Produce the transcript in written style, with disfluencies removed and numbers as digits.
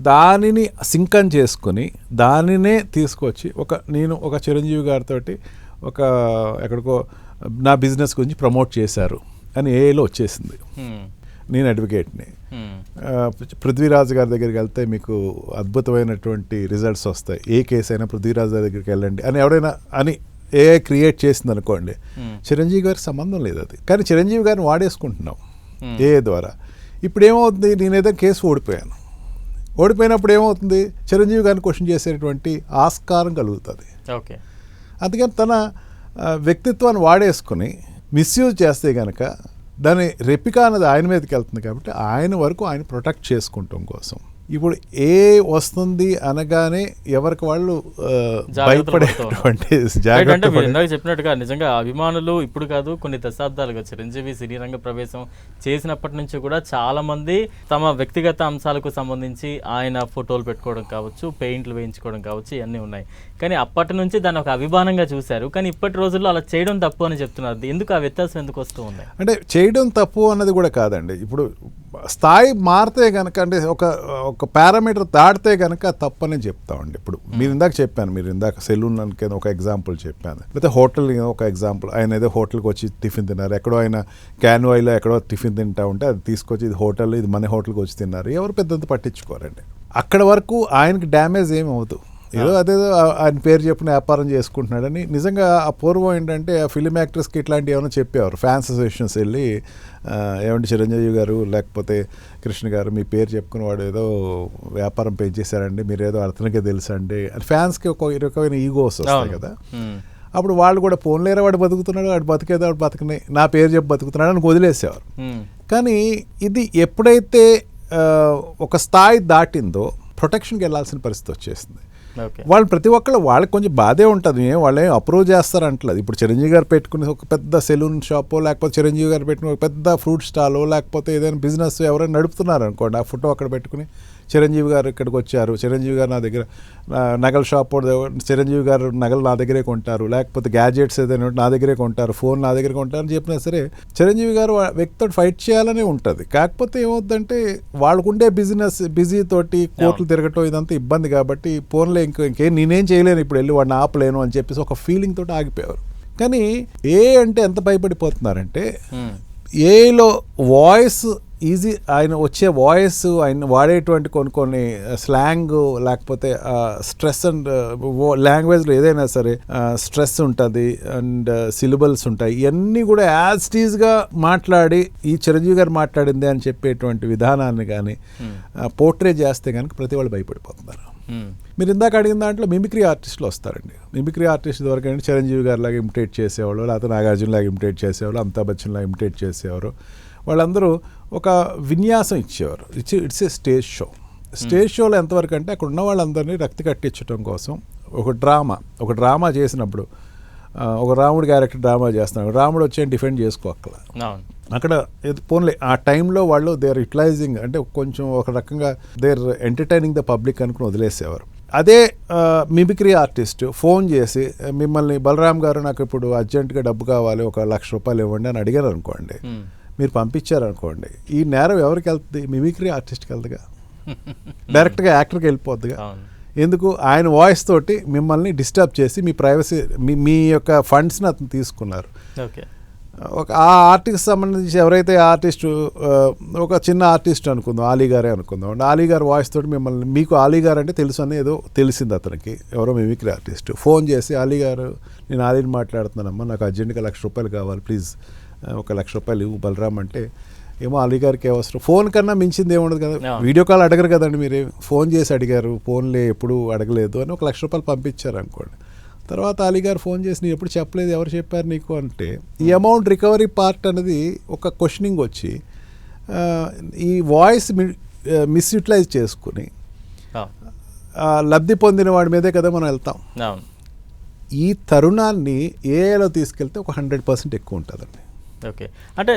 దానిని సింకన్ చేసుకుని దానినే తీసుకొచ్చి నేను ఒక చిరంజీవి గారితో ఒక ఎక్కడికో నా బిజినెస్ గురించి ప్రమోట్ చేశారు అని ఏలో వచ్చేసింది. నేను అడ్వకేట్ని. పృథ్వీరాజ్ గారి దగ్గరికి వెళ్తే మీకు అద్భుతమైనటువంటి రిజల్ట్స్ వస్తాయి, ఏ కేసు అయినా పృథ్వీరాజ్ గారి దగ్గరికి వెళ్ళండి అని ఎవడైనా అని క్రియేట్ చేసింది అనుకోండి, చిరంజీవి గారికి సంబంధం లేదు అది. కానీ చిరంజీవి గారిని వాడేసుకుంటున్నాం ద్వారా. ఇప్పుడు ఏమవుతుంది, నేనేదో కేసు ఓడిపోయినప్పుడు ఏమవుతుంది, చిరంజీవి గారిని క్వశ్చన్ చేసేటువంటి ఆస్కారం కలుగుతుంది. అందుకని తన వ్యక్తిత్వాన్ని వాడేసుకుని మిస్యూజ్ చేస్తే కనుక దాని రెప్లికా అనేది ఆయన మీదకి వెళ్తుంది. కాబట్టి ఆయన వరకు ఆయన ప్రొటెక్ట్ చేసుకుంటాం కోసం ఇప్పుడు వస్తుంది అనగానే ఎవరికి వాళ్ళు భయపడేటువంటి చెప్పినట్టుగా నిజంగా అభిమానులు ఇప్పుడు కాదు కొన్ని దశాబ్దాలుగా చిరంజీవి సినీ రంగ ప్రవేశం చేసినప్పటి నుంచి కూడా చాలా మంది తమ వ్యక్తిగత అంశాలకు సంబంధించి ఆయన ఫోటోలు పెట్టుకోవడం కావచ్చు, పెయింట్లు వేయించుకోవడం కావచ్చు, ఇవన్నీ ఉన్నాయి. కానీ అప్పటి నుంచి దాన్ని ఒక అభిమానంగా చూశారు. కానీ ఇప్పటి రోజుల్లో అలా చేయడం తప్పు అని చెప్తున్నారు. ఎందుకు ఆ వ్యత్యాసం ఎందుకు వస్తూ ఉంది? అంటే చేయడం తప్పు అన్నది కూడా కాదండి. ఇప్పుడు స్థాయి మారితే కనుక, అంటే ఒక పారామీటర్ దాటితే కనుక తప్పని చెప్తామండి. ఇప్పుడు మీరు ఇందాక చెప్పాను, మీరు ఇందాక సెలూన్ కింద ఒక ఎగ్జాంపుల్ చెప్పాను, లేకపోతే హోటల్ ఒక ఎగ్జాంపుల్. ఆయన ఏదో హోటల్కి వచ్చి టిఫిన్ తిన్నారు, ఎక్కడో ఆయన క్యాన్వాయిలో ఎక్కడో టిఫిన్ తింటా ఉంటే అది తీసుకొచ్చి ఇది హోటల్, ఇది మన హోటల్కి వచ్చి తిన్నారు, ఎవరు పెద్దంత పట్టించుకోరండి. అక్కడ వరకు ఆయనకి డ్యామేజ్ ఏమి అవుతుంది, ఏదో అదేదో ఆయన పేరు చెప్పిన వ్యాపారం చేసుకుంటున్నాడని. నిజంగా ఆ పూర్వం ఏంటంటే ఆ ఫిలిం యాక్టర్స్కి ఇట్లాంటివి ఏమైనా చెప్పేవారు, ఫ్యాన్స్ అసోసియేషన్స్ వెళ్ళి ఏమంటే చిరంజీవి గారు లేకపోతే కృష్ణ గారు మీ పేరు చెప్పుకుని వాడు ఏదో వ్యాపారం పెంచేశారండి, మీరు ఏదో అతనికే తెలుసండి అని ఫ్యాన్స్కి ఒక రకమైన ఈగోస్ వస్తాయి కదా. అప్పుడు వాళ్ళు కూడా పోన్లేరా వాడు బతుకుతున్నాడు, వాడు బతికేదో వాడు బతుకునే, నా పేరు చెప్పి బతుకుతున్నాడు అని వదిలేసేవారు. కానీ ఇది ఎప్పుడైతే ఒక స్థాయి దాటిందో ప్రొటెక్షన్కి వెళ్ళాల్సిన పరిస్థితి వచ్చేసింది. వాళ్ళు ప్రతి ఒక్కళ్ళు వాళ్ళకి కొంచెం బాధే ఉంటుంది, వాళ్ళు ఏం అప్రూవ్ చేస్తారంటలేదు. ఇప్పుడు చిరంజీవి గారు పెట్టుకుని ఒక పెద్ద సెలూన్ షాపో, లేకపోతే చిరంజీవి గారు పెట్టుకుని ఒక పెద్ద ఫ్రూట్ స్టాలో, లేకపోతే ఏదైనా బిజినెస్ ఎవరైనా నడుపుతున్నారు అనుకోండి, ఆ ఫోటో అక్కడ పెట్టుకుని చిరంజీవి గారు ఇక్కడికి వచ్చారు, చిరంజీవి గారు నా దగ్గర నగల షాప్, చిరంజీవి గారు నగలు నా దగ్గరే కొంటారు, లేకపోతే గ్యాజెట్స్ ఏదైనా నా దగ్గరే కొంటారు, ఫోన్ నా దగ్గర కొంటారు అని చెప్పినా సరే చిరంజీవి గారు వ్యక్తితో ఫైట్ చేయాలనే ఉంటుంది. కాకపోతే ఏమవుతుందంటే వాళ్ళకుండే బిజీ తోటి కోర్టులు తిరగటం ఇదంతా ఇబ్బంది కాబట్టి ఫోన్లో ఇంకేం నేనేం చేయలేను ఇప్పుడు వెళ్ళి వాడిని ఆపలేను అని చెప్పేసి ఒక ఫీలింగ్ తోటి ఆగిపోయారు. కానీ అంటే ఎంత భయపడిపోతున్నారంటే ఏలో వాయిస్ ఈజీ, ఆయన వచ్చే వాయిస్, ఆయన వాడేటువంటి కొన్ని స్లాంగ్, లేకపోతే స్ట్రెస్ అండ్ లాంగ్వేజ్లో ఏదైనా సరే స్ట్రెస్ ఉంటుంది అండ్ సిలబల్స్ ఉంటాయి, ఇవన్నీ కూడా యాజ్ టీజ్గా మాట్లాడి ఈ చిరంజీవి గారు మాట్లాడింది అని చెప్పేటువంటి విధానాన్ని కానీ పోర్ట్రే చేస్తే కనుక ప్రతి వాళ్ళు భయపడిపోతున్నారు. మీరు ఇందాక అడిగిన దాంట్లో మిమిక్రీ ఆర్టిస్టులు వస్తారండి. మిమిక్రీ ఆర్టిస్ట్ వరకు చిరంజీవి గారి లాగా ఇమిటేట్ చేసేవాళ్ళు, లేకపోతే నాగార్జున లాగా ఇమిటేట్ చేసేవాళ్ళు, అమితాబ్ బచ్చన్ లాగా ఇమిటేట్ చేసేవారు. వాళ్ళందరూ ఒక విన్యాసం ఇచ్చేవారు. ఇట్స్ ఏ స్టేజ్ షోలో ఎంతవరకు అంటే అక్కడ ఉన్న వాళ్ళందరినీ రక్తి కట్టించడం కోసం ఒక డ్రామా చేసినప్పుడు ఒక రాముడు క్యారెక్టర్ డ్రామా చేస్తున్నాడు, రాముడు వచ్చి డిఫెండ్ అక్కడ పోన్లే ఆ టైంలో వాళ్ళు దే ఆర్ యూటిలైజింగ్, అంటే కొంచెం ఒక రకంగా they are entertaining the public అనుకుని వదిలేసేవారు. అదే మిమిక్రీ ఆర్టిస్ట్ ఫోన్ చేసి మిమ్మల్ని బలరాం గారు నాకు ఇప్పుడు అర్జెంటుగా డబ్బు కావాలి, 1,00,000 రూపాయలు ఇవ్వండి అని అడిగారు అనుకోండి, మీరు పంపించారనుకోండి, ఈ నేరం ఎవరికి వెళ్తుంది? మిమిక్రీ ఆర్టిస్ట్కి వెళ్తుందిగా, డైరెక్ట్గా యాక్టర్కి వెళ్ళిపోద్దిగా. ఎందుకు? ఆయన వాయిస్ తోటి మిమ్మల్ని డిస్టర్బ్ చేసి మీ ప్రైవసీ, మీ యొక్క ఫండ్స్ని అతను తీసుకున్నారు. ఆ ఆర్టిస్ట్ సంబంధించి ఎవరైతే ఆర్టిస్టు, ఒక చిన్న ఆర్టిస్ట్ అనుకుందాం, ఆలీ గారే అనుకుందాం, ఆలీ గారు వాయిస్ తోటి మిమ్మల్ని, మీకు ఆలీ గారు అంటే తెలుసు అని ఏదో తెలిసింది అతనికి, ఎవరో మిమిక్రీ ఆర్టిస్ట్ ఫోన్ చేసి, ఆలీ గారు నేను ఆలీని మాట్లాడుతున్నానమ్మా, నాకు అర్జెంట్గా 1,00,000 రూపాయలు కావాలి, ప్లీజ్ 1,00,000 రూపాయలు ఇవ్వు బలరాం అంటే, ఏమో అలీ గారికి అవసరం, ఫోన్ కన్నా మించింది ఏముండదు కదా, వీడియో కాల్ అడగరు కదండి, మీరు ఫోన్ చేసి అడిగారు, ఫోన్లే ఎప్పుడు అడగలేదు అని 1,00,000 రూపాయలు పంపించారు అనుకోండి. తర్వాత అలీ గారు ఫోన్ చేసి నేను ఎప్పుడు చెప్పలేదు, ఎవరు చెప్పారు నీకు అంటే, ఈ అమౌంట్ రికవరీ పార్ట్ అనేది ఒక క్వశ్చనింగ్ వచ్చి ఈ వాయిస్ మిస్యూటిలైజ్ చేసుకుని లబ్ధి పొందిన వాడి మీదే కదా మనం వెళ్తాం. ఈ తరుణాన్ని ఏఐలో తీసుకెళ్తే ఒక 100% ఎక్కువ ఉంటుందండి. ఓకే, అంటే